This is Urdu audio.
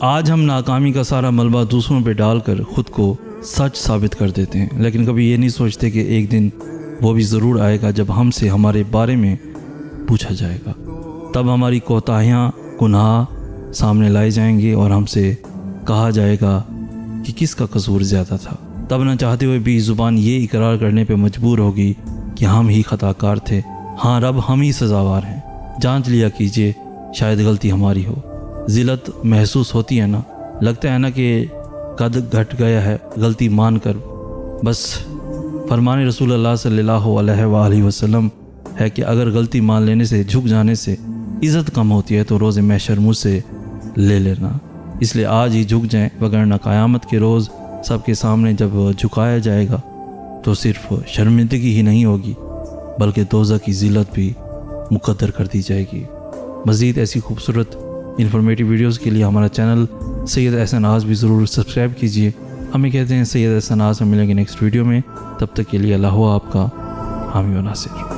آج ہم ناکامی کا سارا ملبہ دوسروں پہ ڈال کر خود کو سچ ثابت کر دیتے ہیں، لیکن کبھی یہ نہیں سوچتے کہ ایک دن وہ بھی ضرور آئے گا جب ہم سے ہمارے بارے میں پوچھا جائے گا۔ تب ہماری کوتاہیاں، گناہ سامنے لائے جائیں گے اور ہم سے کہا جائے گا کہ کس کا قصور زیادہ تھا۔ تب نہ چاہتے ہوئے بھی زبان یہ اقرار کرنے پہ مجبور ہوگی کہ ہم ہی خطا کار تھے، ہاں رب ہم ہی سزاوار ہیں۔ جانچ لیا کیجئے، شاید غلطی ہماری ہو۔ ذلت محسوس ہوتی ہے نا، لگتا ہے نا کہ قد گھٹ گیا ہے، غلطی مان کر بس فرمان رسول اللہ صلی اللہ علیہ وآلہ وسلم ہے کہ اگر غلطی مان لینے سے، جھک جانے سے عزت کم ہوتی ہے تو روز محشر مجھ سے لے لینا۔ اس لیے آج ہی جھک جائیں، وگرنہ قیامت کے روز سب کے سامنے جب جھکایا جائے گا تو صرف شرمندگی ہی نہیں ہوگی بلکہ دوزخ کی ذلت بھی مقدر کر دی جائے گی۔ مزید ایسی خوبصورت انفارمیٹیو ویڈیوز کے لیے ہمارا چینل سید احسن آز بھی ضرور سبسکرائب کیجیے۔ ہمیں کہتے ہیں سید احسن آز، ہم ملیں گے نیکسٹ ویڈیو میں، تب تک کے لیے اللہ ہو آپ کا حامی و ناصر۔